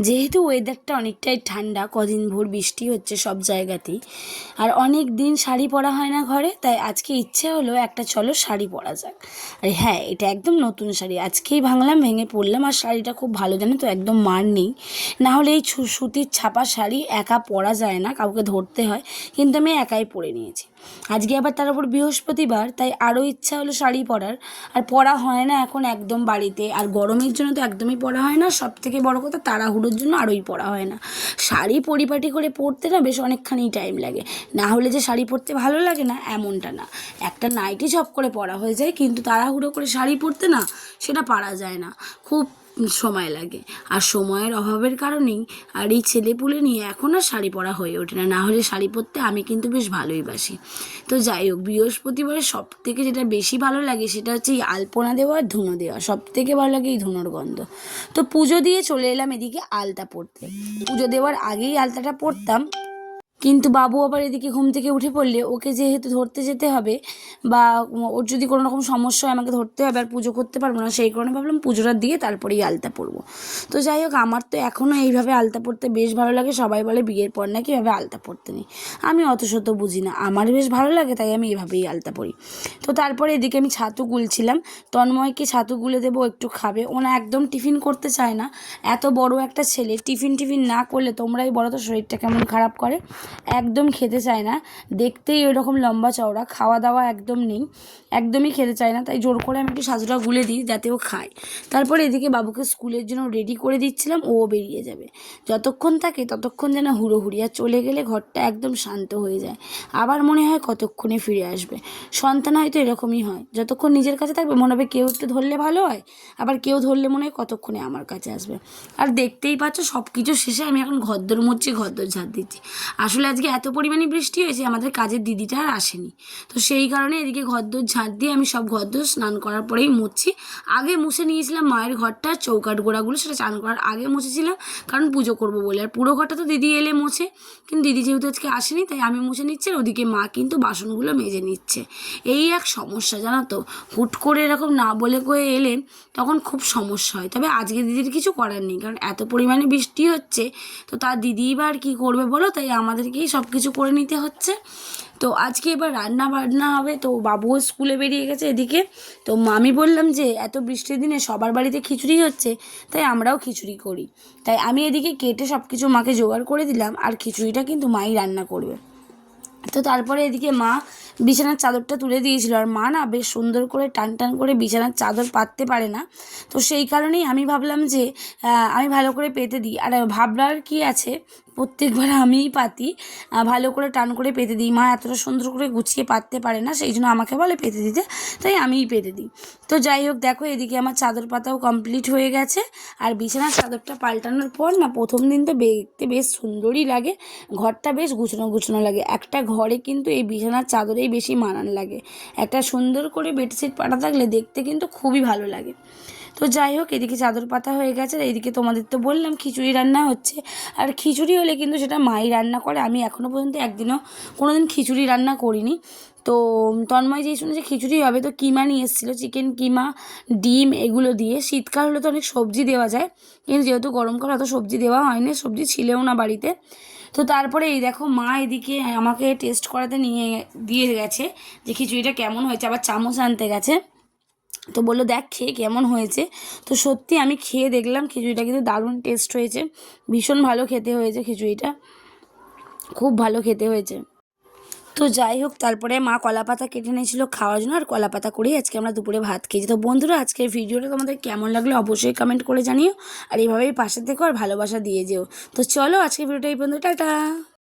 যেহেতু ওয়েদারটা অনেকটাই ঠান্ডা, কদিন ভোর বৃষ্টি হচ্ছে সব জায়গাতেই, আর অনেক দিন শাড়ি পরা হয় না ঘরে, তাই আজকে ইচ্ছে হলো একটা চলো শাড়ি পরা যাক। আর হ্যাঁ, এটা একদম নতুন শাড়ি, আজকেই ভাঙলাম, ভেঙে পরলাম। আর শাড়িটা খুব ভালো, জানো তো, একদম মার নেই। না হলে এই সুতির ছাপা শাড়ি একা পরা যায় না, কাউকে ধরতে হয়, কিন্তু আমি একাই পরে নিয়েছি। আজকে আবার তার উপর বৃহস্পতিবার, তাই আরও ইচ্ছা হলো শাড়ি পরার। আর পরা হয় না এখন একদম বাড়িতে, আর গরমের জন্য তো একদমই পরা হয় না। সব থেকে বড় কথা, তাড়াহুড়োর জন্য আরোই পরা হয় না। শাড়ি পরিপাটি করে পরতে না বেশ অনেকখানি টাইম লাগে। না হলে যে শাড়ি পরতে ভালো লাগে না এমনটা না, একটা নাইটি ঝপ করে পরা হয়ে যায়, কিন্তু তাড়াহুড়ো করে শাড়ি পরতে না সেটা পারা যায় না, খুব সময় লাগে। আর সময়ের অভাবের কারণেই আর এই ছেলেপুলে নিয়ে এখন আর শাড়ি পরা হয়ে ওঠে না। না হলে শাড়ি পরতে আমি কিন্তু বেশ ভালোই বাসি। তো যাই হোক, বৃহস্পতিবারে সব থেকে যেটা বেশি ভালো লাগে সেটা হচ্ছে এই আলপনা দেওয়া আর ধুনো দেওয়া, সব থেকে ভালো লাগে এই ধুনোর গন্ধ। তো পুজো দিয়ে চলে এলাম এদিকে আলতা পরতে। পুজো দেওয়ার আগেই আলতাটা পরতাম, কিন্তু বাবু আবার এদিকে ঘুম থেকে উঠে পড়লে ওকে যেহেতু ধরতে যেতে হবে, বা ওর যদি কোনো রকম সমস্যা হয় আমাকে ধরতে হবে, আর পুজো করতে পারবো না, সেই কারণে ভাবলাম পুজোটা দিয়ে তারপরেই আলতা পরবো। তো যাই হোক, আমার তো এখনও এইভাবে আলতা পরতে বেশ ভালো লাগে। সবাই বলে বিয়ের পর নাকি এভাবে আলতা পরতে নেই, আমি অত শত বুঝি না, আমার বেশ ভালো লাগে, তাই আমি এভাবেই আলতা পরি। তো তারপরে এদিকে আমি ছাতু গুলছিলাম, তন্ময়কে ছাতু গুলে দেবো, একটু খাবে। ওনা একদম টিফিন করতে চায় না। এত বড় একটা ছেলে টিফিন না করলে তোমরাই বলো তো শরীরটা কেমন খারাপ করে। একদম খেতে চায় না, দেখতেই ওইরকম লম্বা চওড়া, খাওয়া দাওয়া একদম নেই, একদমই খেতে চায় না। তাই জোর করে আমি একটু ছাতুটা গুলে দিই যাতে ও খায়। তারপরে এদিকে বাবুকে স্কুলের জন্য রেডি করে দিচ্ছিলাম, ও বেরিয়ে যাবে। যতক্ষণ থাকে ততক্ষণ যেন হুড়োহুড়ি, আর চলে গেলে ঘরটা একদম শান্ত হয়ে যায়। আবার মনে হয় কতক্ষণে ফিরে আসবে। সন্তান হয়তো এরকমই হয়, যতক্ষণ নিজের কাছে থাকবে মনে হবে কেউ একটু ধরলে ভালো হয়, আবার কেউ ধরলে মনে হয় কতক্ষণে আমার কাছে আসবে। আর দেখতেই পাচ্ছ সব কিছু শেষে আমি এখন ঘরদোর মুছছি, ঘরদোর ঝাড় দিচ্ছি। আসলে আজকে এত পরিমাণে বৃষ্টি হয়েছে, আমাদের কাজের দিদিটা আর আসেনি, তো সেই কারণে এদিকে ঘরদোর ঝাঁট দিয়ে আমি সব ঘরদোর স্নান করার পরেই মুছছি। আগে মুছে নিয়েছিলাম মায়ের ঘরটা, চৌকাঠ গোড়াগুলো, সেটা চান করার আগে মুছেছিলাম, কারণ পুজো করবো বলে। আর পুরো ঘরটা তো দিদি এলে মোছে, কিন্তু দিদি যেহেতু আজকে আসেনি তাই আমি মুছে নিচ্ছি, আর ওদিকে মা কিন্তু বাসনগুলো মেজে নিচ্ছে। এই এক সমস্যা, জানো তো, হুট করে এরকম না বলে কয়ে এলে তখন খুব সমস্যা হয়। তবে আজকে দিদির কিছু করার নেই, কারণ এত পরিমাণে বৃষ্টি হচ্ছে, তো তার দিদি বা আর কী করবে বলো, তাই আমাদেরকেই সব কিছু করে নিতে হচ্ছে। তো আজকে এবার রান্না বান্না হবে, তো বাবুও স্কুলে বেরিয়ে গেছে এদিকে। তো আমি বললাম যে এত বৃষ্টির দিনে সবার বাড়িতে খিচুড়ি হচ্ছে, তাই আমরাও খিচুড়ি করি। তাই আমি এদিকে কেটে সব কিছু মাকে জোগাড় করে দিলাম, আর খিচুড়িটা কিন্তু মাই রান্না করবে। তো তারপরে এদিকে মা বিছানার চাদরটা তুলে দিয়েছিল, আর মা না বেশ সুন্দর করে টান টান করে বিছানার চাদর পাততে পারে না। তো সেই কারণেই আমি ভাবলাম যে আমি ভালো করে পেতে দিই। আর ভাবলার কি আছে, প্রত্যেকবার আমিই পাতি, ভালো করে টান করে পেতে দিই। মা এতটা সুন্দর করে গুছিয়ে পাততে পারে না, সেই জন্য আমাকে বলে পেতে দিতে, তাই আমিই পেতে দিই। তো যাই হোক, দেখো এদিকে আমার চাদর পাতাও কমপ্লিট হয়ে গেছে। আর বিছানার চাদরটা পাল্টানোর পর না প্রথম দিন তো দেখতে বেশ সুন্দরই লাগে, ঘরটা বেশ গুছানো গুছানো লাগে। একটা ঘরে কিন্তু এই বিছানার চাদরেই বেশি মানান লাগে, একটা সুন্দর করে বেডশিট পাতা থাকলে দেখতে কিন্তু খুবই ভালো লাগে। তো যাই হোক, এদিকে চাদর পাতা হয়ে গেছে, আর এদিকে তোমাদের তো বললাম খিচুড়ি রান্না হচ্ছে। আর খিচুড়ি হলে কিন্তু সেটা মাই রান্না করে, আমি এখনও পর্যন্ত একদিনও কোনো দিন খিচুড়ি রান্না করিনি। তো তন্ময় যেই শুনেছে খিচুড়ি হবে, তো কিমা নিয়ে এসেছিলো, চিকেন কিমা, ডিম, এগুলো দিয়ে। শীতকাল হলে তো অনেক সবজি দেওয়া যায়, কিন্তু যেহেতু গরমকাল অত সবজি দেওয়া হয়নি, সবজি ছিলেও না বাড়িতে। তো তারপরে এই দেখো মা এদিকে আমাকে টেস্ট করাতে নিয়ে দিয়ে গেছে যে খিচুড়িটা কেমন হয়েছে, আবার চামচ আনতে গেছে। তো বললো দেখ খেয়ে কেমন হয়েছে। তো সত্যি আমি খেয়ে দেখলাম খিচুড়িটা কিন্তু দারুণ টেস্ট হয়েছে, ভীষণ ভালো খেতে হয়েছে খিচুড়িটা, খুব ভালো খেতে হয়েছে। তো যাই হোক, তারপরে মা কলাপাতা কেটে নিয়েছিল খাওয়ার জন্য, আর কলাপাতা করেই আজকে আমরা দুপুরে ভাত খেয়েছি। তো বন্ধুরা, আজকের ভিডিওটা তোমাদের কেমন লাগলো অবশ্যই কমেন্ট করে জানিও, আর এইভাবেই পাশে থেকো আর ভালোবাসা দিয়ে যেও। তো চলো, আজকের ভিডিওটা এই পর্যন্ত, টাটা।